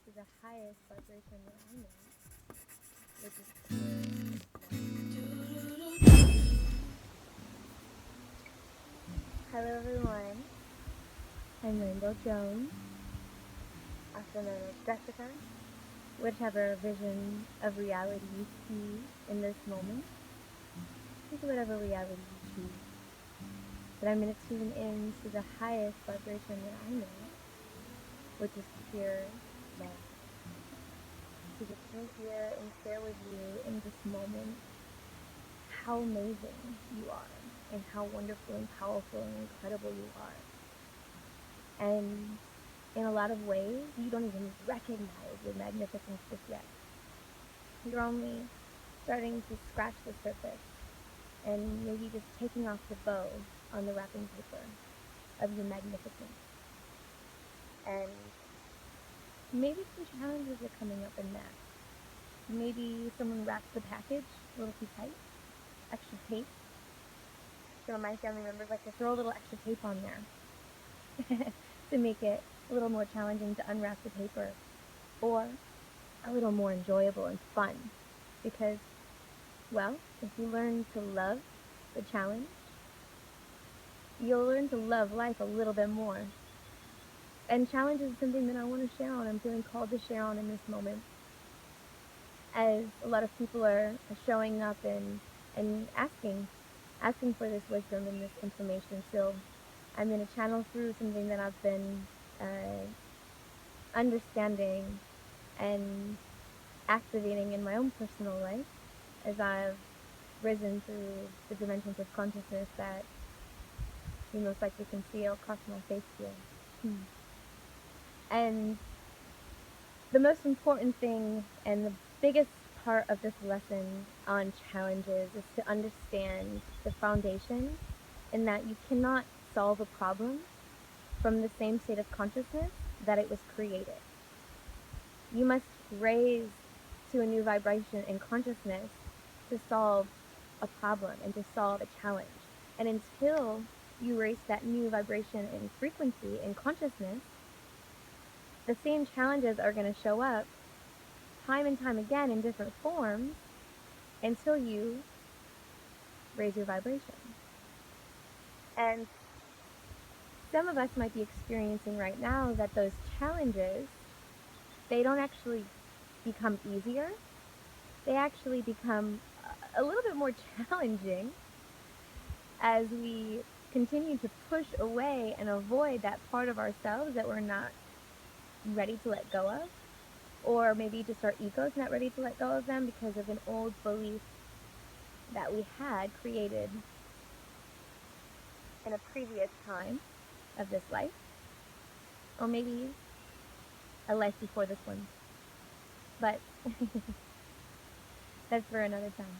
to the highest vibration that I know, which is pure love. Hello everyone, I'm Rainbow Jones, also known as Jessica. Whichever vision of reality you see in this moment, take whatever reality you choose. But I'm going to tune in to the highest vibration that I know, which is pure love. To just be here and share with you in this moment how amazing you are and how wonderful and powerful and incredible you are. And in a lot of ways, you don't even recognize your magnificence just yet. You're only starting to scratch the surface and maybe just taking off the bow on the wrapping paper of your magnificence. And maybe some challenges are coming up in that. Maybe someone wraps the package a little too tight, extra tape. Some of my family members like to throw a little extra tape on there to make it a little more challenging to unwrap the paper, or a little more enjoyable and fun. Because, well, if you learn to love the challenge, you'll learn to love life a little bit more. And challenge is something that I want to share on. I'm feeling called to share on in this moment, as a lot of people are showing up and asking for this wisdom and this information. So I'm going to channel through something that I've been understanding and activating in my own personal life as I've risen through the dimensions of consciousness that you most likely can see across my face here. And the most important thing and the biggest part of this lesson on challenges is to understand the foundation, in that you cannot solve a problem from the same state of consciousness that it was created. You must raise to a new vibration in consciousness to solve a problem and to solve a challenge. And until you raise that new vibration in frequency in consciousness, the same challenges are going to show up time and time again in different forms until you raise your vibration. And some of us might be experiencing right now that those challenges, they don't actually become easier. They actually become a little bit more challenging as we continue to push away and avoid that part of ourselves that we're not ready to let go of, or maybe just our ego's not ready to let go of them because of an old belief that we had created in a previous time of this life, or maybe a life before this one. But that's for another time.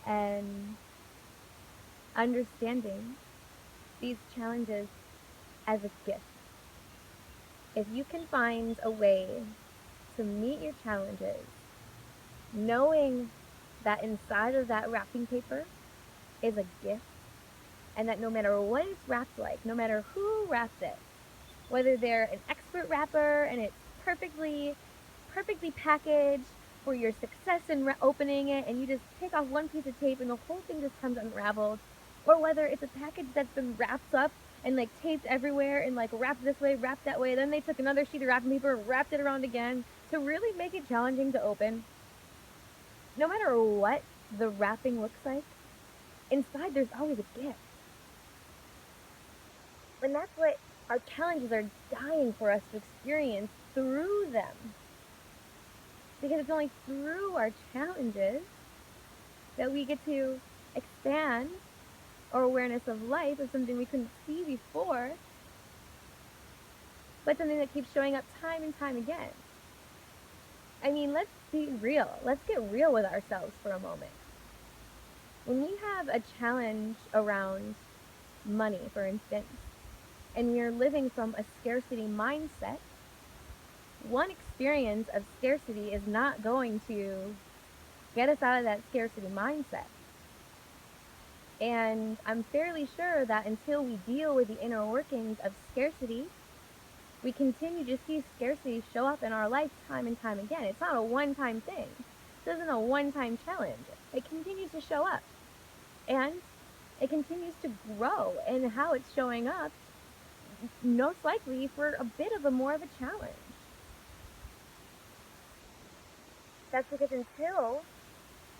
And understanding these challenges as a gift. If you can find a way to meet your challenges, knowing that inside of that wrapping paper is a gift, and that no matter what it's wrapped like, no matter who wraps it, whether they're an expert wrapper and it's perfectly packaged for your success in opening it, and you just take off one piece of tape and the whole thing just comes unraveled, or whether it's a package that's been wrapped up and like taped everywhere and like wrapped this way, wrapped that way, then they took another sheet of wrapping paper, wrapped it around again to really make it challenging to open. No matter what the wrapping looks like, inside there's always a gift. And that's what our challenges are dying for us to experience through them. Because it's only through our challenges that we get to expand our awareness of life as something we couldn't see before, but something that keeps showing up time and time again. I mean, let's be real. Let's get real with ourselves for a moment. When we have a challenge around money, for instance, and we're living from a scarcity mindset, one experience of scarcity is not going to get us out of that scarcity mindset. And I'm fairly sure that until we deal with the inner workings of scarcity, We continue to see scarcity show up in our life time and time again. It's not a one-time thing. This isn't a one-time challenge. It continues to show up. And it continues to grow in how it's showing up, most likely for a bit of a more of a challenge. That's because until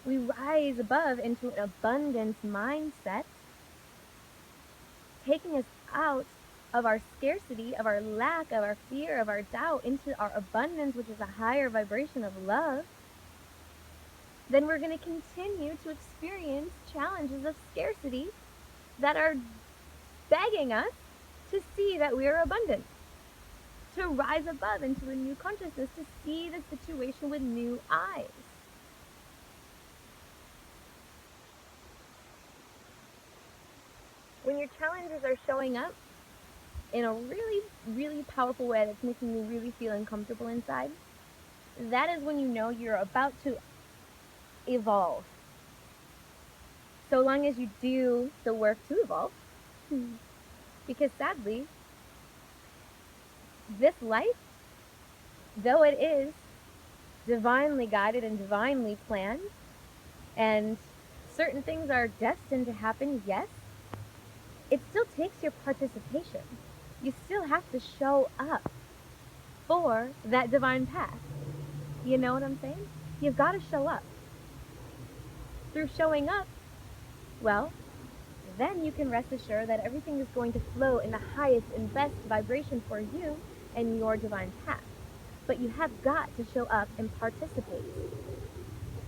we rise above into an abundance mindset, taking us out of our scarcity, of our lack, of our fear, of our doubt, into our abundance, which is a higher vibration of love, then we're going to continue to experience challenges of scarcity that are begging us to see that we are abundant, to rise above into a new consciousness, to see the situation with new eyes. When your challenges are showing up in a really, really powerful way that's making you really feel uncomfortable inside, that is when you know you're about to evolve. So long as you do the work to evolve. Because sadly, this life, though it is divinely guided and divinely planned, and certain things are destined to happen, yes, it still takes your participation. You still have to show up for that divine path. You know what I'm saying? You've got to show up. Through showing up, well, then you can rest assured that everything is going to flow in the highest and best vibration for you and your divine path. But you have got to show up and participate.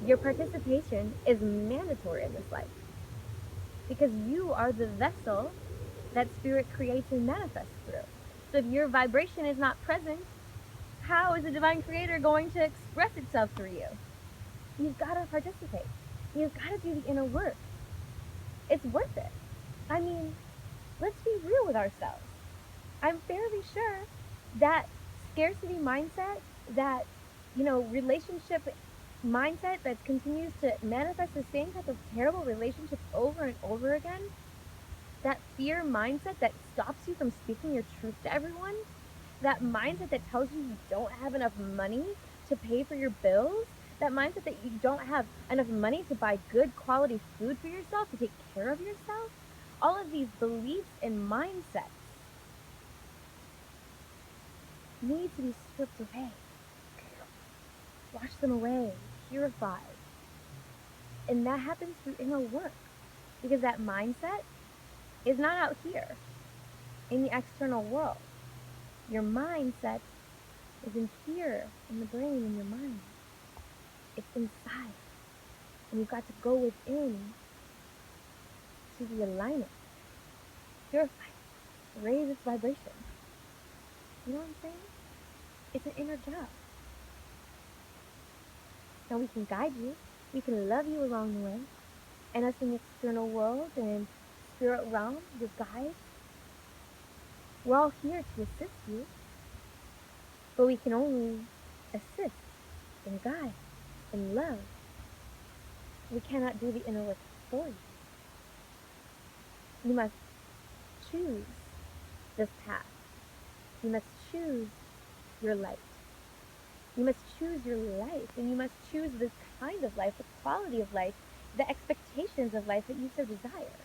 Your participation is mandatory in this life because you are the vessel that spirit creates and manifests through. So if your vibration is not present, how is the divine creator going to express itself through you? You've got to participate. You've got to do the inner work. It's worth it. I mean, let's be real with ourselves. I'm fairly sure that scarcity mindset, that, relationship mindset that continues to manifest the same type of terrible relationships over and over again, that fear mindset that stops you from speaking your truth to everyone, that mindset that tells you you don't have enough money to pay for your bills, that mindset that you don't have enough money to buy good quality food for yourself, to take care of yourself, all of these beliefs and mindsets need to be stripped away, wash them away, purified. And that happens through inner work, because that mindset is not out here in the external world. Your mindset is in here, in the brain, in your mind. It's inside. And you've got to go within to realign it, purify it, raise its vibration. You know what I'm saying? It's an inner job. Now we can guide you, we can love you along the way, and us in the external world and in spirit realm, your guides, we're all here to assist you, but we can only assist and guide and love. We cannot do the inner work for you. You must choose this path. You must choose your light. You must choose your life, and you must choose this kind of life, the quality of life, the expectations of life that you so desire.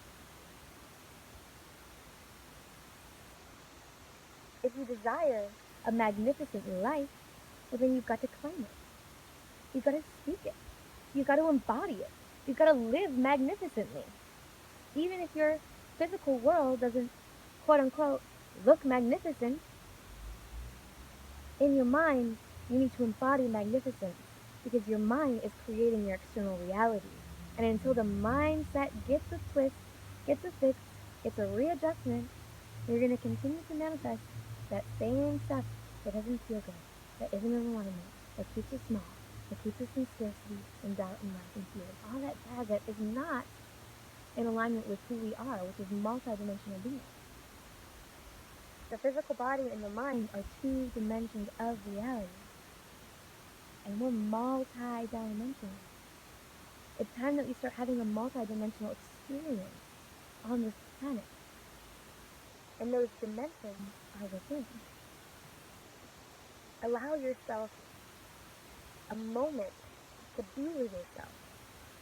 If you desire a magnificent life, well, then you've got to claim it. You've got to speak it. You've got to embody it. You've got to live magnificently. Even if your physical world doesn't, quote unquote, look magnificent, in your mind, you need to embody magnificence, because your mind is creating your external reality. And until the mindset gets a twist, gets a fix, gets a readjustment, you're going to continue to manifest that same stuff that doesn't feel good, that isn't in alignment, that keeps us small, that keeps us in scarcity and doubt and lack and fear. All that bad that is not in alignment with who we are, which is multidimensional beings. The physical body and the mind are two dimensions of reality. And we're multi-dimensional. It's time that we start having a multi-dimensional experience on this planet. And those dimensions are within. Allow yourself a moment to be with yourself.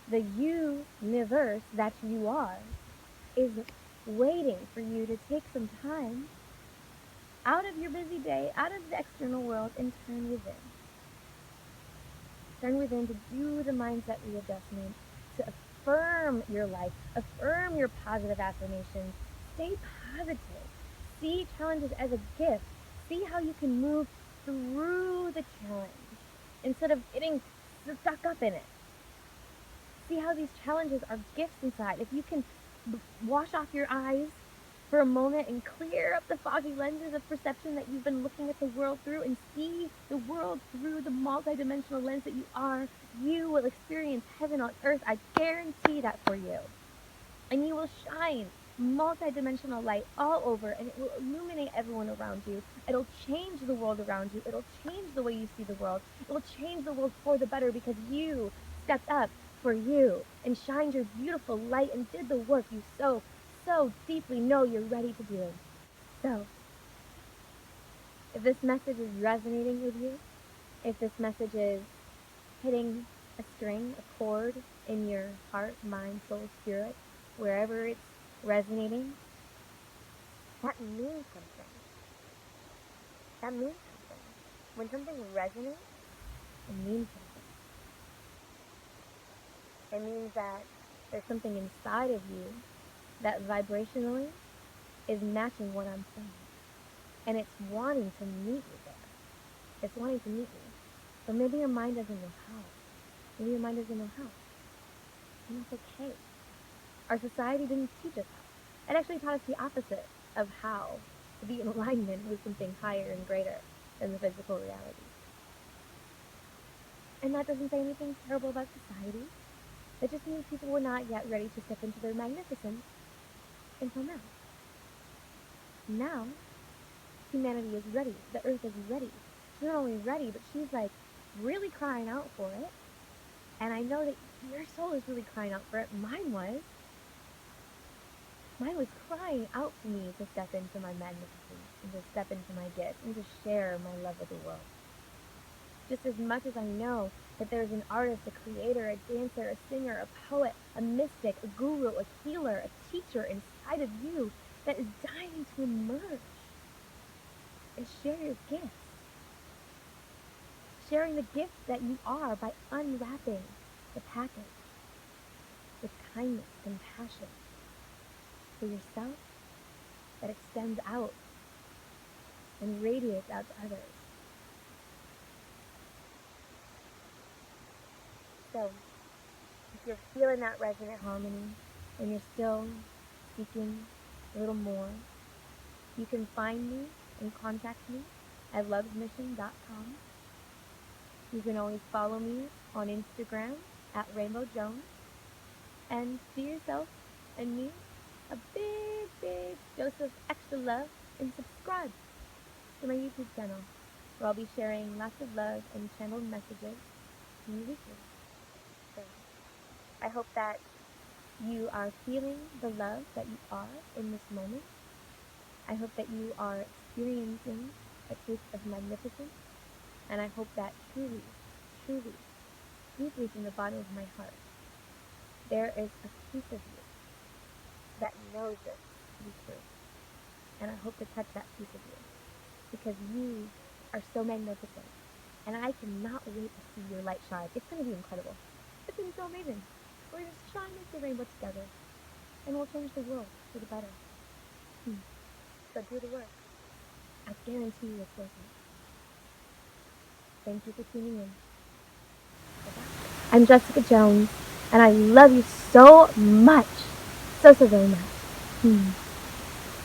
The universe that you are is waiting for you to take some time out of your busy day, out of the external world, and turn within. Turn within to do the mindset readjustment, to affirm your life, affirm your positive affirmations, stay positive, see challenges as a gift, see how you can move through the challenge instead of getting stuck up in it. See how these challenges are gifts inside. If you can wash off your eyes for a moment and clear up the foggy lenses of perception that you've been looking at the world through and see the world through the multidimensional lens that you are, you will experience heaven on earth. I guarantee that for you. And you will shine multidimensional light all over, and it will illuminate everyone around you. It'll change the world around you. It'll change the way you see the world. It will change the world for the better because you stepped up for you and shined your beautiful light and did the work you so deeply know you're ready to do. So, if this message is resonating with you, if this message is hitting a string, a chord in your heart, mind, soul, spirit, wherever it's resonating, that means something. That means something. When something resonates, it means something. It means that there's something inside of you that vibrationally is matching what I'm saying. And it's wanting to meet you there. It's wanting to meet you. But maybe your mind doesn't know how. Maybe your mind doesn't know how. And that's okay. Our society didn't teach us how. It actually taught us the opposite of how to be in alignment with something higher and greater than the physical reality. And that doesn't say anything terrible about society. It just means people were not yet ready to step into their magnificence until now. Now, humanity is ready. The earth is ready. She's not only ready, but she's like really crying out for it. And I know that your soul is really crying out for it. Mine was. Mine was crying out for me to step into my magnificence and to step into my gifts and to share my love with the world. Just as much as I know that there's an artist, a creator, a dancer, a singer, a poet, a mystic, a guru, a healer, a teacher inside of you that is dying to emerge and share your gifts. Sharing the gifts that you are by unwrapping the package with kindness, compassion for yourself that extends out and radiates out to others. So, if you're feeling that resonant harmony and you're still seeking a little more, you can find me and contact me at lovesmission.com. You can always follow me on Instagram at Rainbow Jones. And do yourself and me a big dose of extra love and subscribe to my YouTube channel where I'll be sharing lots of love and channeled messages to you weekly. So I hope that you are feeling the love that you are in this moment. I hope that you are experiencing a taste of magnificence. And I hope that truly, deeply from the bottom of my heart, there is a piece of you that knows this to be true. And I hope to touch that piece of you because you are so magnificent. And I cannot wait to see your light shine. It's going to be incredible. It's going to be so amazing. We're going to shine like the rainbow together. And we'll change the world for the better. So do the work. I guarantee you it's worth it. Thank you for tuning in. Bye-bye. I'm Jessica Jones, and I love you so much. So very much.